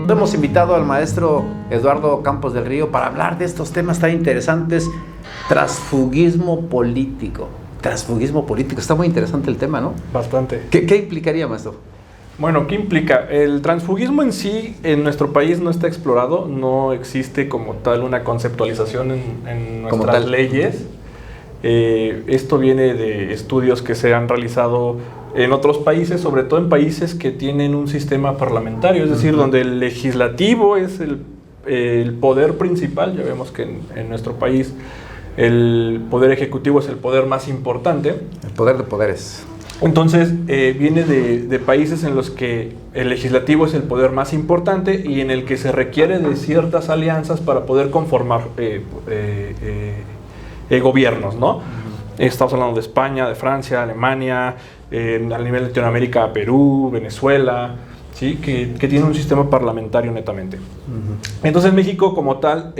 Hemos invitado al maestro Eduardo Campos del Río para hablar de estos temas tan interesantes. Transfugismo político. Transfugismo político. Está muy interesante el tema, ¿no? Bastante. ¿Qué implicaría, maestro? Bueno, ¿qué implica? El transfugismo en sí en nuestro país no está explorado, no existe como tal una conceptualización en nuestras leyes. Esto viene de estudios que se han realizado en otros países, sobre todo en países que tienen un sistema parlamentario, es decir, donde el legislativo es el poder principal. Ya vemos que en nuestro país el poder ejecutivo es el poder más importante. El poder de poderes. Entonces, viene de países en los que el legislativo es el poder más importante y en el que se requiere de ciertas alianzas para poder conformar gobiernos, ¿no? Estamos hablando de España, de Francia, Alemania, a nivel de Latinoamérica, Perú, Venezuela, ¿sí? que tiene un sistema parlamentario netamente. Entonces, México como tal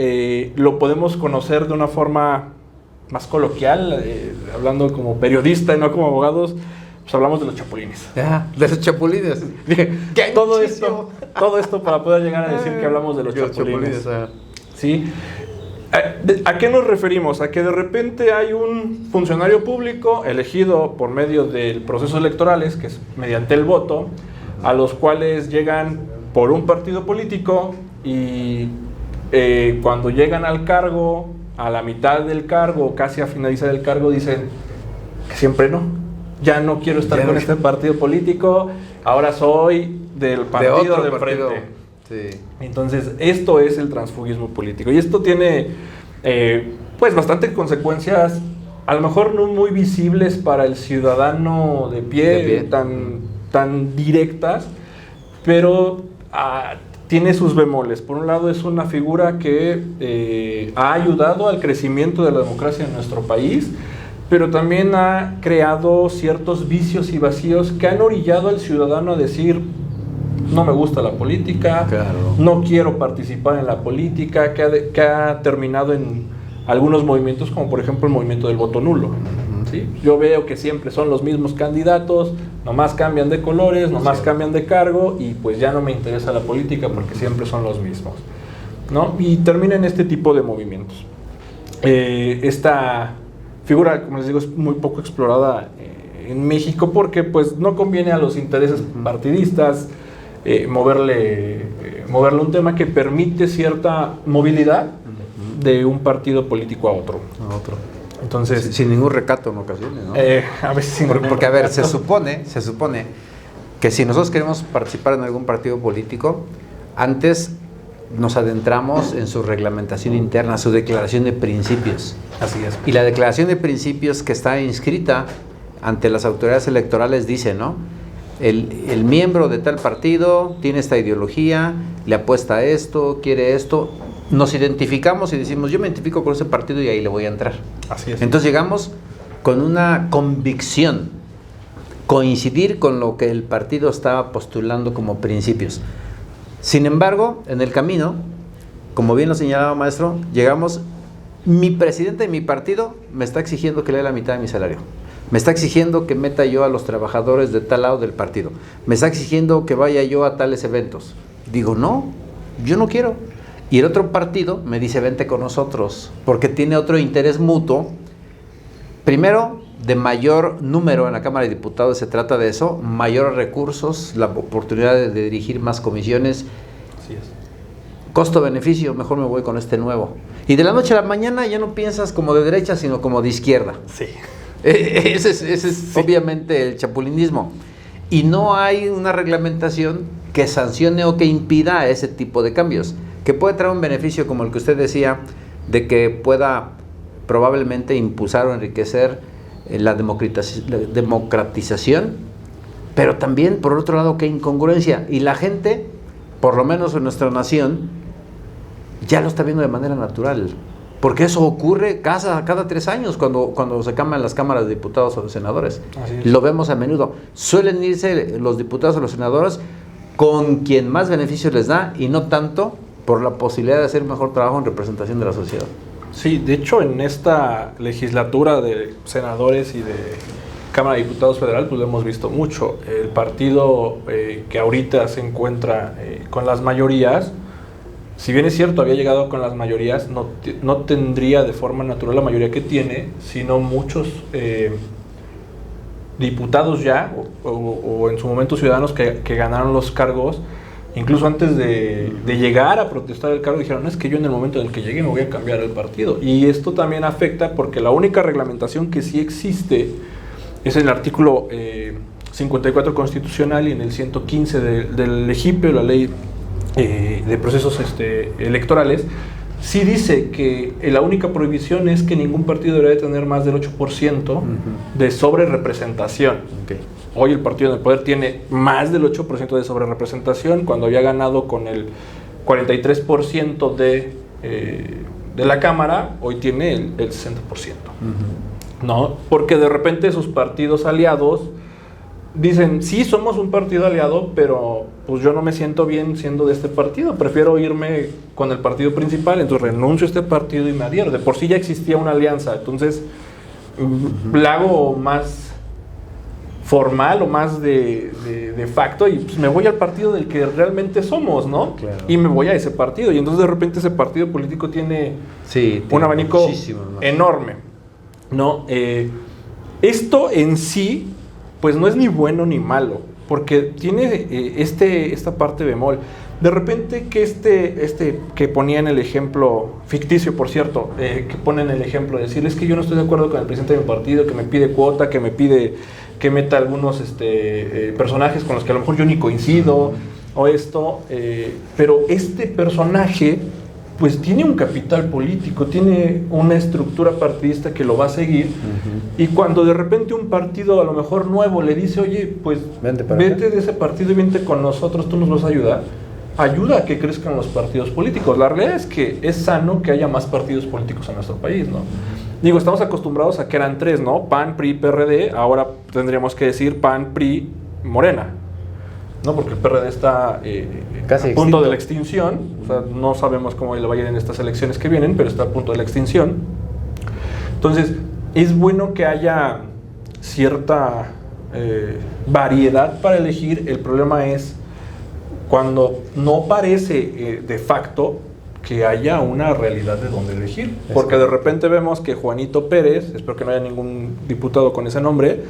lo podemos conocer de una forma más coloquial, hablando como periodista y no como abogados. Pues hablamos de los chapulines. De los chapulines. Todo esto para poder llegar a decir que hablamos de los chapulines. ¿Sí? ¿A qué nos referimos? A que de repente hay un funcionario público elegido por medio del proceso electorales, que es mediante el voto, a los cuales llegan por un partido político y cuando llegan al cargo, a la mitad del cargo, casi a finalizar el cargo, dicen que siempre no. Ya no quiero estar con este partido político, ahora soy del partido de frente. Sí. Entonces, esto es el transfugismo político. Y esto tiene, pues, bastantes consecuencias, a lo mejor no muy visibles para el ciudadano de pie. Tan directas, pero tiene sus bemoles. Por un lado, es una figura que ha ayudado al crecimiento de la democracia en nuestro país, pero también ha creado ciertos vicios y vacíos que han orillado al ciudadano a decir: no me gusta la política, claro, no quiero participar en la política, que ha terminado en algunos movimientos, como por ejemplo el movimiento del voto nulo. ¿Sí? Yo veo que siempre son los mismos candidatos, nomás cambian de colores, nomás cambian de cargo, y pues ya no me interesa la política porque siempre son los mismos, ¿no? Y termina en este tipo de movimientos. Esta figura, como les digo, es muy poco explorada en México porque pues no conviene a los intereses partidistas moverle un tema que permite cierta movilidad de un partido político a otro. Entonces, sin ningún recato en ocasiones, ¿no? A veces sin porque a ver, se supone que si nosotros queremos participar en algún partido político, antes nos adentramos en su reglamentación interna, su declaración de principios. Así es. Y la declaración de principios que está inscrita ante las autoridades electorales dice, ¿no? El miembro de tal partido tiene esta ideología, le apuesta a esto, quiere esto. Nos identificamos y decimos: yo me identifico con ese partido y ahí le voy a entrar. Así es. Entonces llegamos con una convicción, coincidir con lo que el partido estaba postulando como principios. Sin embargo, en el camino, como bien lo señalaba maestro, llegamos: mi presidente de mi partido me está exigiendo que le dé la mitad de mi salario. Me está exigiendo que meta yo a los trabajadores de tal lado del partido. Me está exigiendo que vaya yo a tales eventos. Digo: no, yo no quiero. Y el otro partido me dice: vente con nosotros, porque tiene otro interés mutuo. Primero, de mayor número en la Cámara de Diputados, se trata de eso, mayores recursos, la oportunidad de dirigir más comisiones. Así es. Costo-beneficio, mejor me voy con este nuevo. Y de la noche a la mañana ya no piensas como de derecha, sino como de izquierda. Sí. Ese es obviamente el chapulinismo. Y no hay una reglamentación que sancione o que impida ese tipo de cambios, que puede traer un beneficio como el que usted decía, de que pueda probablemente impulsar o enriquecer la democratización, pero también, por otro lado, qué incongruencia. Y la gente, por lo menos en nuestra nación, ya lo está viendo de manera natural, porque eso ocurre cada 3 años cuando se cambian las cámaras de diputados o de senadores. Lo vemos a menudo. Suelen irse los diputados o los senadores con quien más beneficios les da y no tanto por la posibilidad de hacer un mejor trabajo en representación de la sociedad. Sí, de hecho en esta legislatura de senadores y de Cámara de Diputados Federal, pues lo hemos visto mucho. El partido que ahorita se encuentra con las mayorías, si bien es cierto, había llegado con las mayorías, no tendría de forma natural la mayoría que tiene, sino muchos diputados ya, o en su momento ciudadanos que ganaron los cargos, incluso antes de llegar a protestar el cargo, dijeron, es que yo en el momento en el que llegue me voy a cambiar el partido. Y esto también afecta porque la única reglamentación que sí existe es en el artículo 54 constitucional y en el 115 del EGIPE, la ley de procesos electorales, sí dice que la única prohibición es que ningún partido debería tener más del 8% de sobrerepresentación. Okay. Hoy el partido en el poder tiene más del 8% de sobrerepresentación, cuando había ganado con el 43% de la Cámara, hoy tiene el 60%. ¿No? Porque de repente sus partidos aliados dicen, sí, somos un partido aliado, pero pues yo no me siento bien siendo de este partido, prefiero irme con el partido principal, entonces renuncio a este partido y me adhiero. De por sí ya existía una alianza, entonces la hago más formal o más de facto y pues me voy al partido del que realmente somos, ¿no? Claro. Y me voy a ese partido, y entonces de repente ese partido político tiene un abanico enorme, ¿no? Esto en sí pues no es ni bueno ni malo, porque tiene esta parte bemol. De repente que que ponía en el ejemplo, ficticio por cierto, que pone en el ejemplo de decir, es que yo no estoy de acuerdo con el presidente de mi partido, que me pide cuota, que me pide que meta algunos personajes con los que a lo mejor yo ni coincido, o esto, pero este personaje pues tiene un capital político, tiene una estructura partidista que lo va a seguir, y cuando de repente un partido a lo mejor nuevo le dice, oye, pues vete de ese partido y vente con nosotros, tú nos vas a ayudar, ayuda a que crezcan los partidos políticos. La realidad es que es sano que haya más partidos políticos en nuestro país, ¿no? Digo, estamos acostumbrados a que eran 3, ¿no? PAN, PRI, PRD, ahora tendríamos que decir PAN, PRI, Morena, ¿no? Porque el PRD está casi a punto de la extinción, o sea, no sabemos cómo le va a ir en estas elecciones que vienen, pero está a punto de la extinción. Entonces, es bueno que haya cierta variedad para elegir. El problema es cuando no parece de facto que haya una realidad de dónde elegir, porque de repente vemos que Juanito Pérez, espero que no haya ningún diputado con ese nombre,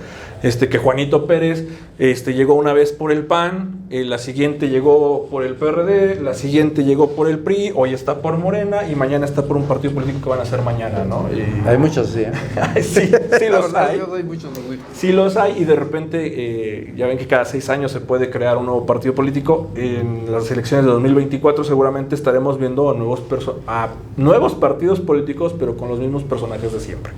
que Juanito Pérez llegó una vez por el PAN, la siguiente llegó por el PRD, la siguiente llegó por el PRI, hoy está por Morena y mañana está por un partido político que van a hacer mañana, ¿no? Hay muchos, sí. Sí los hay. Muchos, Sí los hay, y de repente ya ven que cada 6 años se puede crear un nuevo partido político. En las elecciones de 2024 seguramente estaremos viendo a nuevos partidos políticos, pero con los mismos personajes de siempre,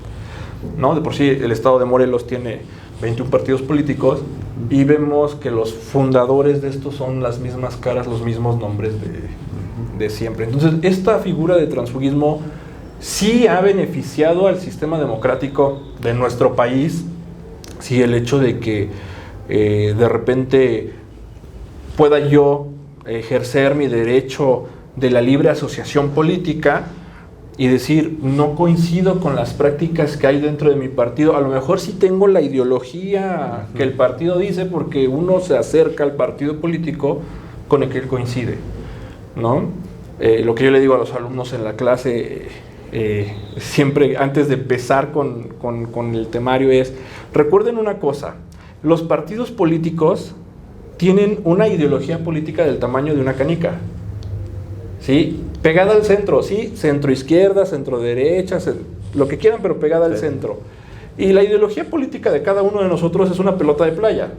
¿no? De por sí el estado de Morelos tiene 21 partidos políticos y vemos que los fundadores de estos son las mismas caras, los mismos nombres de siempre. Entonces, esta figura de transfugismo sí ha beneficiado al sistema democrático de nuestro país. Sí, el hecho de que de repente pueda yo ejercer mi derecho de la libre asociación política y decir, no coincido con las prácticas que hay dentro de mi partido. A lo mejor sí tengo la ideología que el partido dice, porque uno se acerca al partido político con el que él coincide, ¿no? Lo que yo le digo a los alumnos en la clase, siempre antes de empezar con el temario es, recuerden una cosa, los partidos políticos tienen una ideología política del tamaño de una canica, ¿sí? Pegada al centro, sí, centro izquierda, centro derecha, lo que quieran, pero pegada al centro. Y la ideología política de cada uno de nosotros es una pelota de playa,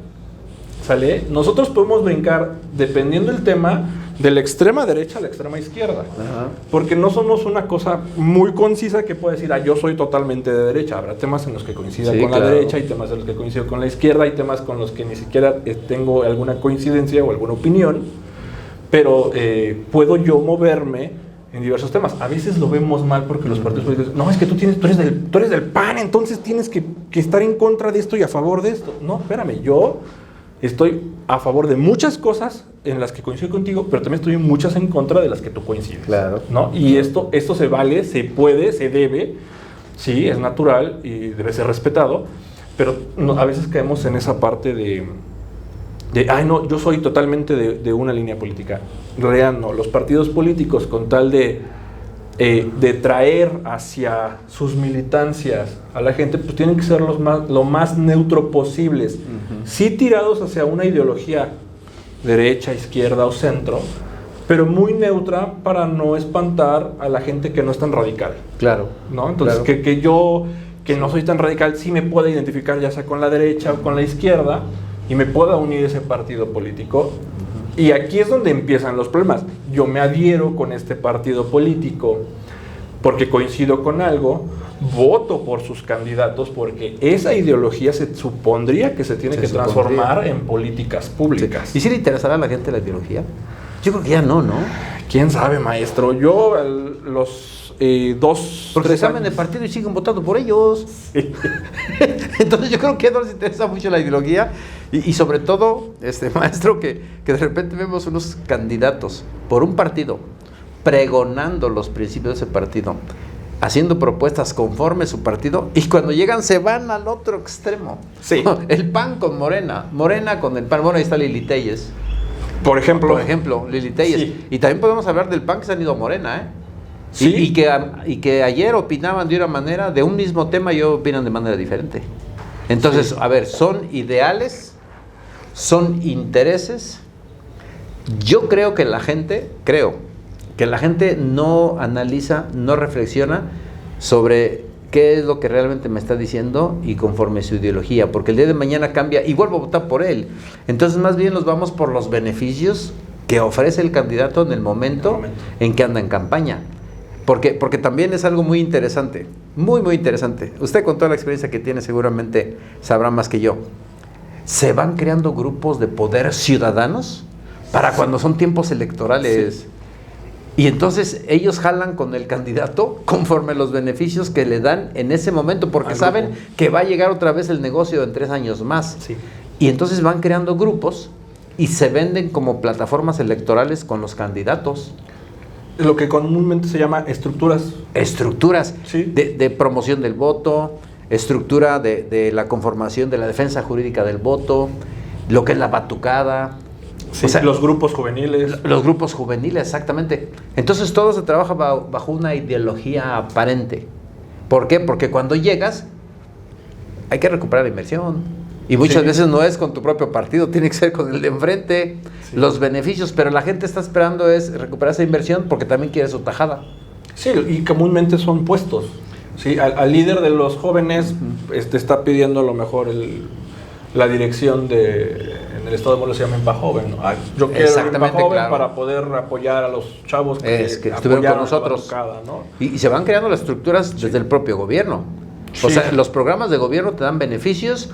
¿sale? Nosotros podemos brincar, dependiendo del tema, de la extrema derecha a la extrema izquierda. Ajá. Porque no somos una cosa muy concisa que pueda decir, yo soy totalmente de derecha. Habrá temas en los que coincida con la derecha, y temas en los que coincido con la izquierda, y temas con los que ni siquiera tengo alguna coincidencia o alguna opinión. Pero puedo yo moverme en diversos temas. A veces lo vemos mal porque los partidos políticos, no, es que tú eres del PAN, entonces tienes que estar en contra de esto y a favor de esto. No, espérame, yo estoy a favor de muchas cosas en las que coincido contigo, pero también estoy en muchas en contra de las que tú coincides. Claro. ¿No? Y esto se vale, se puede, se debe, sí, es natural y debe ser respetado, pero a veces caemos en esa parte de ay no, yo soy totalmente de una línea política. En realidad no, los partidos políticos con tal de traer hacia sus militancias a la gente, pues tienen que ser lo más neutro posibles. Sí tirados hacia una ideología derecha, izquierda o centro, pero muy neutra para no espantar a la gente que no es tan radical. Claro. ¿No? Entonces, claro. que yo, que no soy tan radical, sí me pueda identificar ya sea con la derecha o con la izquierda y me pueda unir ese partido político. Y aquí es donde empiezan los problemas. Yo me adhiero con este partido político porque coincido con algo, voto por sus candidatos porque esa ideología se supondría que se tiene que transformar en políticas públicas. Sí. ¿Y si le interesará a la gente la ideología? Yo creo que ya no, ¿no? ¿Quién sabe, maestro? Yo, los 2, porque 3 se saben de partido y siguen votando por ellos. Sí. Entonces yo creo que no les interesa mucho la ideología. Y sobre todo, maestro, que de repente vemos unos candidatos por un partido pregonando los principios de ese partido, haciendo propuestas conforme a su partido, y cuando llegan se van al otro extremo. Sí. El PAN con Morena, Morena con el PAN. Bueno, ahí está Lili Téllez. Por ejemplo, Lili Téllez. Sí. Y también podemos hablar del PAN que se han ido a Morena, ¿eh? Sí. Y que ayer opinaban de una manera, de un mismo tema, y hoy opinan de manera diferente. Entonces, sí. A ver, son ideales, son intereses. Yo creo que la gente no analiza, no reflexiona sobre qué es lo que realmente me está diciendo y conforme su ideología, porque el día de mañana cambia y vuelvo a votar por él. Entonces más bien nos vamos por los beneficios que ofrece el candidato en el momento en que anda en campaña. Porque también es algo muy interesante, muy muy interesante. Usted con toda la experiencia que tiene seguramente sabrá más que yo. Se van creando grupos de poder ciudadanos para cuando son tiempos electorales. Sí. Y entonces ellos jalan con el candidato conforme los beneficios que le dan en ese momento, porque saben que va a llegar otra vez el negocio en 3 años más. Sí. Y entonces van creando grupos y se venden como plataformas electorales con los candidatos. Lo que comúnmente se llama estructuras. Estructuras, sí. de promoción del voto, estructura de la conformación de la defensa jurídica del voto, lo que es la batucada. Sí, o sea, los grupos juveniles. Los grupos juveniles, exactamente. Entonces todo se trabaja bajo una ideología aparente. ¿Por qué? Porque cuando llegas hay que recuperar la inversión. Y muchas veces no es con tu propio partido, tiene que ser con el de enfrente. Sí. Los beneficios, pero la gente está esperando es recuperar esa inversión porque también quiere su tajada. Sí, y comúnmente son puestos. Sí, al líder de los jóvenes está pidiendo a lo mejor la dirección en el estado de Morelos se llama Impajoven, ¿no? Yo quiero Impajoven, claro, para poder apoyar a los chavos que estuvieron con nosotros, ¿no? Y se van creando las estructuras desde el propio gobierno. Sí. O sea, los programas de gobierno te dan beneficios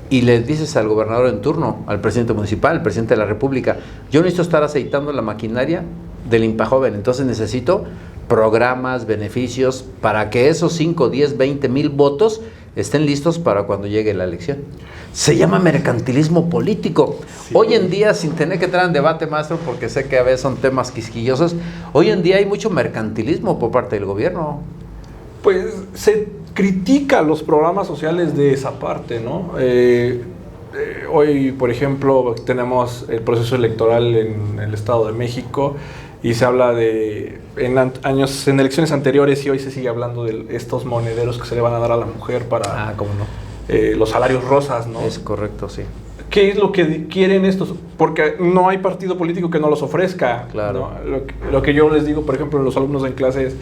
y le dices al gobernador en turno, al presidente municipal, al presidente de la república, yo necesito estar aceitando la maquinaria del Impajoven, entonces necesito programas, beneficios, para que esos 5, 10, 20 mil votos estén listos para cuando llegue la elección. Se llama mercantilismo político. Sí. Hoy en día, sin tener que entrar en debate, maestro, porque sé que a veces son temas quisquillosos, hoy en día hay mucho mercantilismo por parte del gobierno. Pues se critica los programas sociales de esa parte, ¿no? Hoy, por ejemplo, tenemos el proceso electoral en el Estado de México y se habla en elecciones anteriores, y hoy se sigue hablando de estos monederos que se le van a dar a la mujer para ¿cómo no? Los salarios rosas, ¿no? Es correcto, sí. ¿Qué es lo que quieren estos? Porque no hay partido político que no los ofrezca. Claro. ¿No? Lo que yo les digo, por ejemplo, a los alumnos en clase es,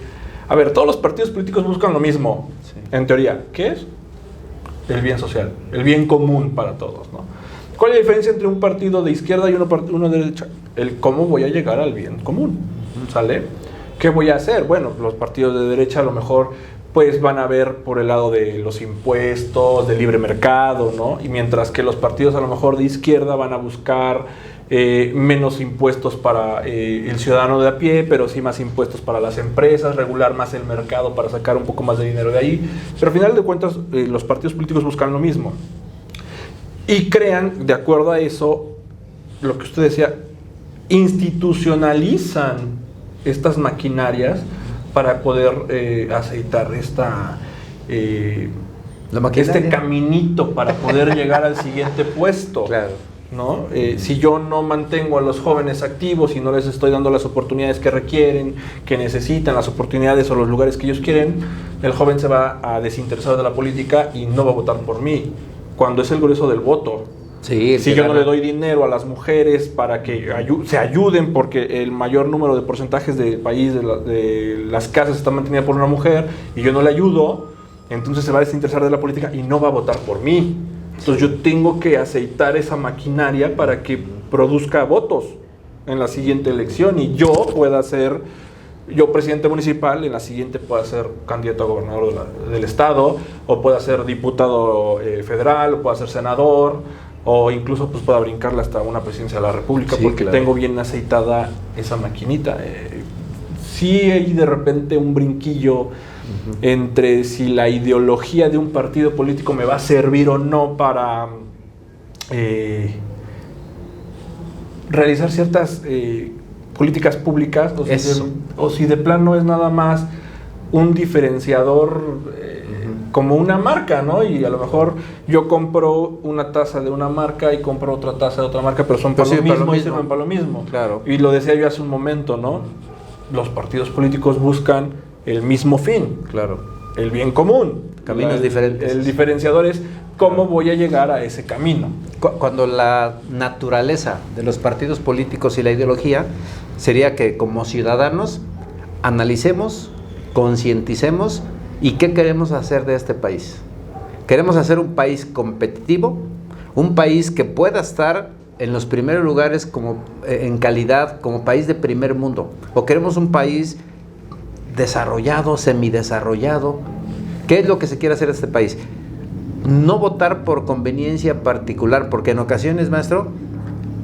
a ver, todos los partidos políticos buscan lo mismo, sí, en teoría. ¿Qué es? El bien social, el bien común para todos, ¿no? ¿Cuál es la diferencia entre un partido de izquierda y uno de derecha? El cómo voy a llegar al bien común, ¿sale? ¿Qué voy a hacer? Bueno, los partidos de derecha a lo mejor pues van a ver por el lado de los impuestos, del libre mercado, ¿no? Y mientras que los partidos a lo mejor de izquierda van a buscar menos impuestos para el ciudadano de a pie, pero sí más impuestos para las empresas, regular más el mercado para sacar un poco más de dinero de ahí. Pero al final de cuentas los partidos políticos buscan lo mismo. Y crean, de acuerdo a eso, lo que usted decía, institucionalizan estas maquinarias para poder aceitar este caminito para poder llegar al siguiente puesto. Claro. ¿No? Si yo no mantengo a los jóvenes activos y no les estoy dando las oportunidades que requieren, que necesitan, las oportunidades o los lugares que ellos quieren, el joven se va a desinteresar de la política y no va a votar por mí, cuando es el grueso del voto. Sí, si yo no le doy dinero a las mujeres para que se ayuden, porque el mayor número de porcentajes del país, de las casas, están mantenidas por una mujer, y yo no le ayudo, entonces se va a desinteresar de la política y no va a votar por mí. Entonces yo tengo que aceitar esa maquinaria para que produzca votos en la siguiente elección y yo pueda ser, yo presidente municipal, en la siguiente pueda ser candidato a gobernador del estado, o pueda ser diputado federal, o pueda ser senador, o incluso pues pueda brincarle hasta una presidencia de la república, sí, porque tengo bien aceitada esa maquinita. Sí hay de repente un brinquillo entre si la ideología de un partido político me va a servir o no para realizar ciertas políticas públicas, o si de plano es nada más un diferenciador como una marca, ¿no? Y a lo mejor yo compro una taza de una marca y compro otra taza de otra marca, pero son para lo mismo y sirven para lo mismo. Claro. Y lo decía yo hace un momento, ¿no? Los partidos políticos buscan el mismo fin, claro, el bien común, caminos diferentes. El diferenciador es cómo voy a llegar a ese camino. Cuando la naturaleza de los partidos políticos y la ideología sería que como ciudadanos analicemos, concienticemos y qué queremos hacer de este país. Queremos hacer un país competitivo, un país que pueda estar en los primeros lugares como en calidad, como país de primer mundo, o queremos un país desarrollado, semidesarrollado. ¿Qué es lo que se quiere hacer en este país? No votar por conveniencia particular, porque en ocasiones, maestro,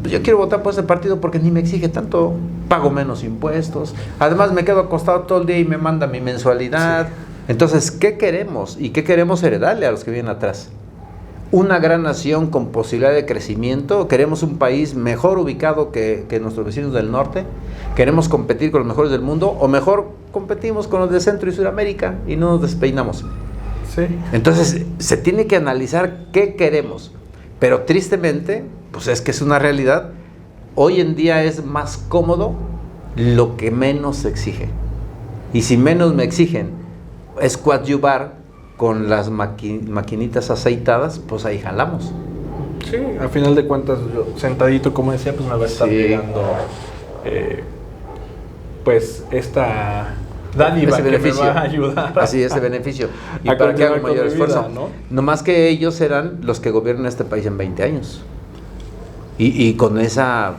pues yo quiero votar por ese partido porque ni me exige tanto, pago menos impuestos, además me quedo acostado todo el día y me manda mi mensualidad. Sí. Entonces, ¿qué queremos? ¿Y qué queremos heredarle a los que vienen atrás? ¿Una gran nación con posibilidad de crecimiento? ¿Queremos un país mejor ubicado que nuestros vecinos del norte? ¿Queremos competir con los mejores del mundo? ¿O mejor competimos con los de Centro y Sudamérica y no nos despeinamos? Sí. Entonces, se tiene que analizar qué queremos. Pero tristemente, pues es que es una realidad, hoy en día es más cómodo lo que menos se exige. Y si menos me exigen es coadyuvar con las maquinitas aceitadas, pues ahí jalamos. Sí, a final de cuentas, yo sentadito, como decía, pues me va a estar llegando pues esta dádiva que me va a ayudar. Así, ese beneficio. Y para que haga un mayor esfuerzo. No más que ellos serán los que gobiernan este país en 20 años. Y con esa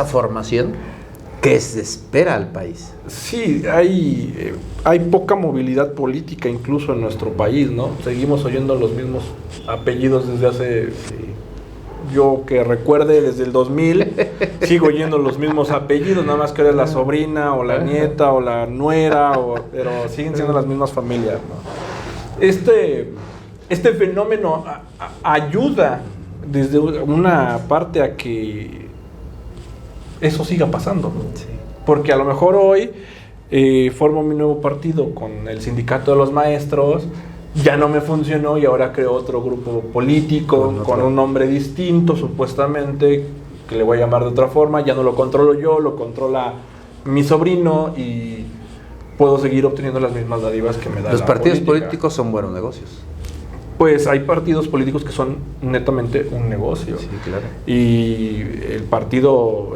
formación, ¿qué se espera al país? Sí, hay poca movilidad política incluso en nuestro país, ¿no? Seguimos oyendo los mismos apellidos desde hace... Yo que recuerde, desde el 2000, sigo oyendo los mismos apellidos, nada más que era la sobrina, o la nieta, o la nuera, pero siguen siendo las mismas familias, ¿no? Este fenómeno ayuda desde una parte a que eso siga pasando, ¿no? Sí. Porque a lo mejor hoy formo mi nuevo partido con el sindicato de los maestros, ya no me funcionó y ahora creo otro grupo político con un nombre distinto, supuestamente, que le voy a llamar de otra forma, ya no lo controlo yo, lo controla mi sobrino y puedo seguir obteniendo las mismas dádivas que me da la política. Los partidos políticos son buenos negocios. Pues hay partidos políticos que son netamente un negocio. Sí, claro. Y el partido,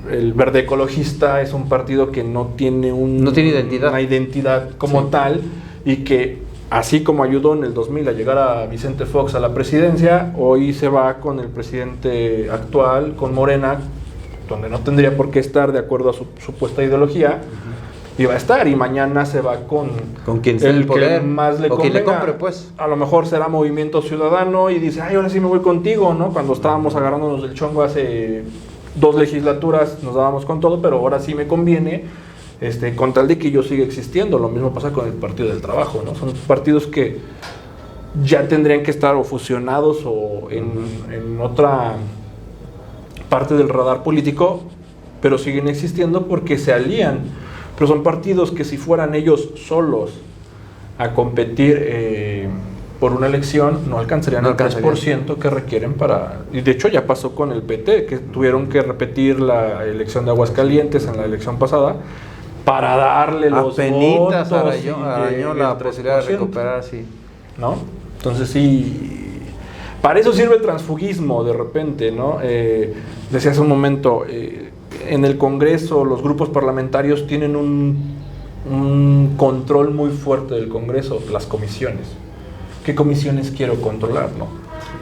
el Verde Ecologista, es un partido que no tiene una identidad como tal, y que así como ayudó en el 2000 a llegar a Vicente Fox a la presidencia, hoy se va con el presidente actual, con Morena, donde no tendría por qué estar de acuerdo a su supuesta ideología. Y va a estar, y mañana se va con quien sea el poder, que más le convenga. Quien le compre, pues. A lo mejor será Movimiento Ciudadano y dice, ay, ahora sí me voy contigo, ¿no? Cuando estábamos agarrándonos del chongo hace 2 legislaturas nos dábamos con todo, pero ahora sí me conviene, con tal de que yo siga existiendo. Lo mismo pasa con el Partido del Trabajo, ¿no? Son partidos que ya tendrían que estar o fusionados o en otra parte del radar político, pero siguen existiendo porque se alían. Pero son partidos que si fueran ellos solos a competir por una elección no alcanzarían el 3% que requieren para... Y de hecho ya pasó con el PT, que tuvieron que repetir la elección de Aguascalientes en la elección pasada para darle los votos arañó la posibilidad de recuperar, sí. ¿No? Entonces sí, para eso sirve el transfugismo de repente, ¿no? Decía hace un momento, en el Congreso los grupos parlamentarios tienen un control muy fuerte del Congreso, las comisiones. ¿Qué comisiones quiero controlar, no?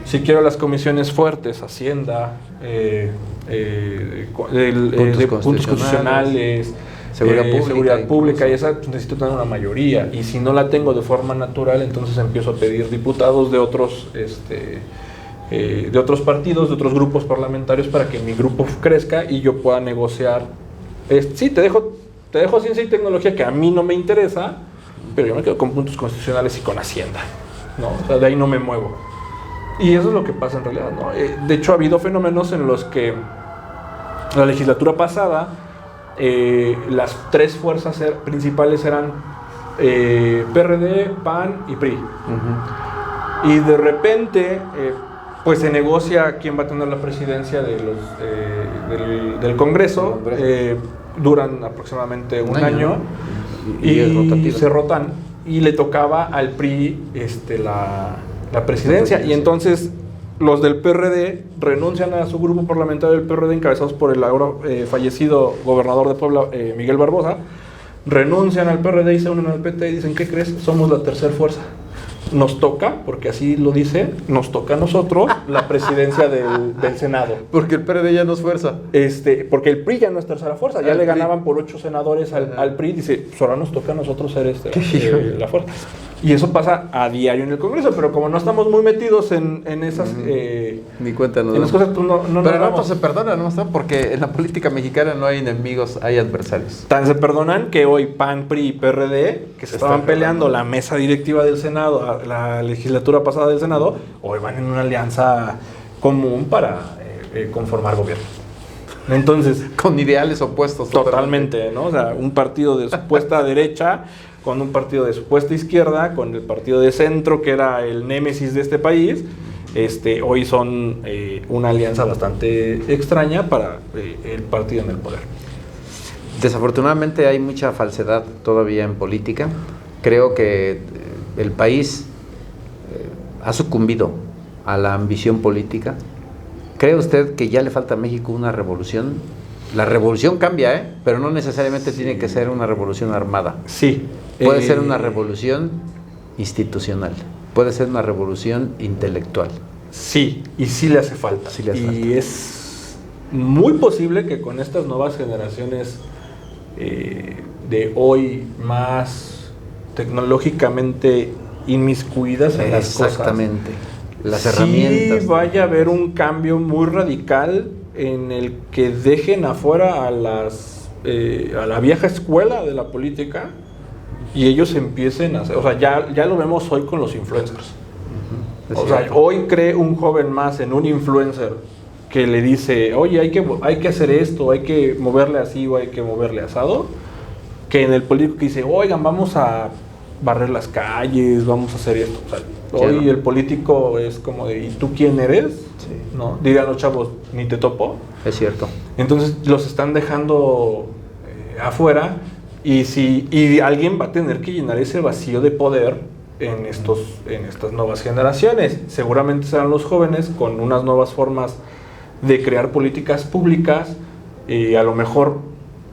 Si quiero las comisiones fuertes, Hacienda, puntos constitucionales, seguridad pública y esa, pues necesito tener una mayoría, y si no la tengo de forma natural, entonces empiezo a pedir diputados de otros partidos, de otros grupos parlamentarios, para que mi grupo crezca y yo pueda negociar. Sí, te dejo ciencia y tecnología, que a mí no me interesa, pero yo me quedo con puntos constitucionales y con Hacienda, ¿no? O sea, de ahí no me muevo. Y eso es lo que pasa en realidad, ¿no? De hecho, ha habido fenómenos en los que la legislatura pasada, las tres fuerzas principales eran PRD, PAN y PRI. Uh-huh. Y de repente, pues se negocia quién va a tener la presidencia del Congreso. Duran aproximadamente un año y se rotan, y le tocaba al PRI la presidencia, y entonces los del PRD renuncian a su grupo parlamentario del PRD, encabezados por el ahora fallecido gobernador de Puebla, Miguel Barbosa. Renuncian al PRD y se unen al PT y dicen: ¿qué crees? Somos la tercera fuerza. Nos toca, porque así lo dice, nos toca a nosotros la presidencia del Senado. Porque el PRD ya no es fuerza. Porque el PRI ya no es tercera fuerza, ya le ganaban por 8 senadores al PRI, dice, pues ahora nos toca a nosotros ser la fuerza. Y eso pasa a diario en el Congreso, pero como no estamos muy metidos en esas ni cuenta nos en las cosas, pues no pero al rato se perdonan, ¿no? Porque en la política mexicana no hay enemigos, hay adversarios. Tan se perdonan que hoy PAN, PRI y PRD, que se estaban peleando la mesa directiva del Senado, la legislatura pasada del Senado, hoy van en una alianza común para conformar gobierno. Entonces, con ideales opuestos. Totalmente, ¿no? O sea, un partido de supuesta derecha con un partido de supuesta izquierda, con el partido de centro, que era el némesis de este país, hoy son una alianza bastante extraña para el partido en el poder. Desafortunadamente hay mucha falsedad todavía en política. Creo que el país ha sucumbido a la ambición política. ¿Cree usted que ya le falta a México una revolución? La revolución cambia, pero no necesariamente tiene que ser una revolución armada. Sí. Puede ser una revolución institucional, puede ser una revolución intelectual. Sí, y sí le hace falta. Y es muy posible que con estas nuevas generaciones de hoy, más tecnológicamente inmiscuidas en las cosas. Exactamente. Las herramientas. Sí vaya a haber un cambio muy radical en el que dejen afuera a la vieja escuela de la política y ellos empiecen a hacer, o sea, ya lo vemos hoy con los influencers. Uh-huh. O sea, hoy cree un joven más en un influencer que le dice, oye, hay que hacer esto, hay que moverle así o hay que moverle asado, que en el político que dice, oigan, vamos a barrer las calles, vamos a hacer esto. O sea, hoy el político es como de, ¿y tú quién eres? Sí. ¿No? Dirían los chavos, ni te topo. Es cierto. Entonces los están dejando afuera, y alguien va a tener que llenar ese vacío de poder en estas nuevas generaciones. Seguramente serán los jóvenes con unas nuevas formas de crear políticas públicas, a lo mejor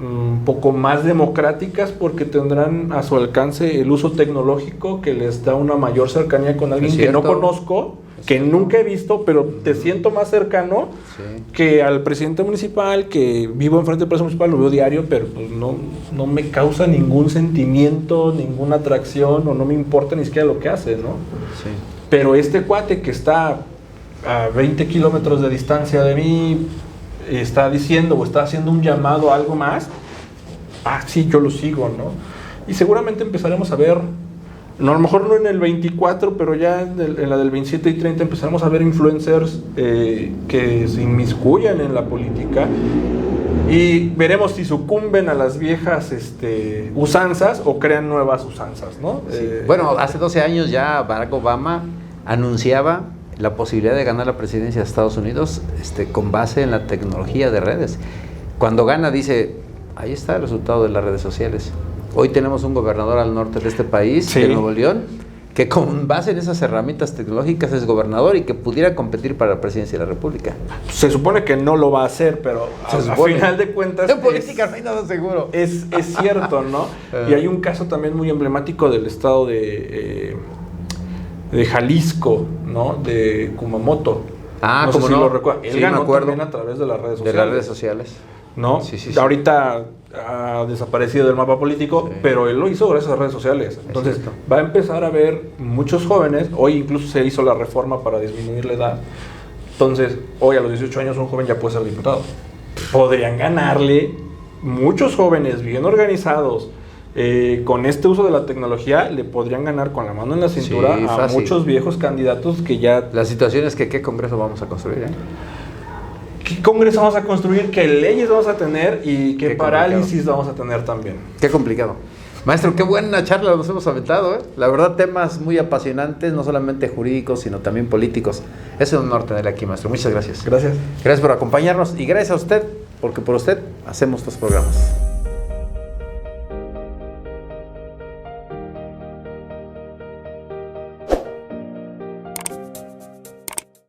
un poco más democráticas, porque tendrán a su alcance el uso tecnológico que les da una mayor cercanía con alguien que no conozco, que nunca he visto, pero te siento más cercano que al presidente municipal, que vivo enfrente del presidente municipal, lo veo diario, pero pues no me causa ningún sentimiento, ninguna atracción, o no me importa ni siquiera lo que hace, ¿no? Sí. Pero este cuate que está a 20 kilómetros de distancia de mí, está diciendo o está haciendo un llamado a algo más, sí, yo lo sigo, ¿no? Y seguramente empezaremos a ver, no, a lo mejor no en el 24, pero ya en la del 27 y 30 empezaremos a ver influencers que se inmiscuyan en la política, y veremos si sucumben a las viejas usanzas o crean nuevas usanzas, ¿no? Sí. Bueno, hace 12 años ya Barack Obama anunciaba la posibilidad de ganar la presidencia de Estados Unidos con base en la tecnología de redes. Cuando gana dice, ahí está el resultado de las redes sociales. Hoy tenemos un gobernador al norte de este país, de Nuevo León, que con base en esas herramientas tecnológicas es gobernador y que pudiera competir para la presidencia de la República. Se supone que no lo va a hacer, pero a final de cuentas... En política no hay nada seguro. Es cierto, ¿no? Y hay un caso también muy emblemático del estado de Jalisco, ¿no? De Kumamoto. No sé si lo recuerdan. Él ganó acuerdo. también a través de las redes sociales. De las redes sociales. ¿No? Sí. Ahorita ha desaparecido del mapa político, pero él lo hizo gracias a las redes sociales. Entonces va a empezar a haber muchos jóvenes. Hoy incluso se hizo la reforma para disminuir la edad. Entonces, hoy a los 18 años un joven ya puede ser diputado. Podrían ganarle muchos jóvenes bien organizados. Con este uso de la tecnología le podrían ganar con la mano en la cintura a muchos viejos candidatos que ya... La situación es que ¿qué Congreso vamos a construir? ¿Qué Congreso vamos a construir? ¿Qué leyes vamos a tener? ¿Y qué parálisis vamos a tener también? Qué complicado. Maestro, qué buena charla nos hemos aventado, ¿eh? La verdad, temas muy apasionantes, no solamente jurídicos, sino también políticos. Es un honor tenerle aquí, maestro. Muchas gracias. Gracias. Gracias por acompañarnos y gracias a usted, porque por usted hacemos estos programas.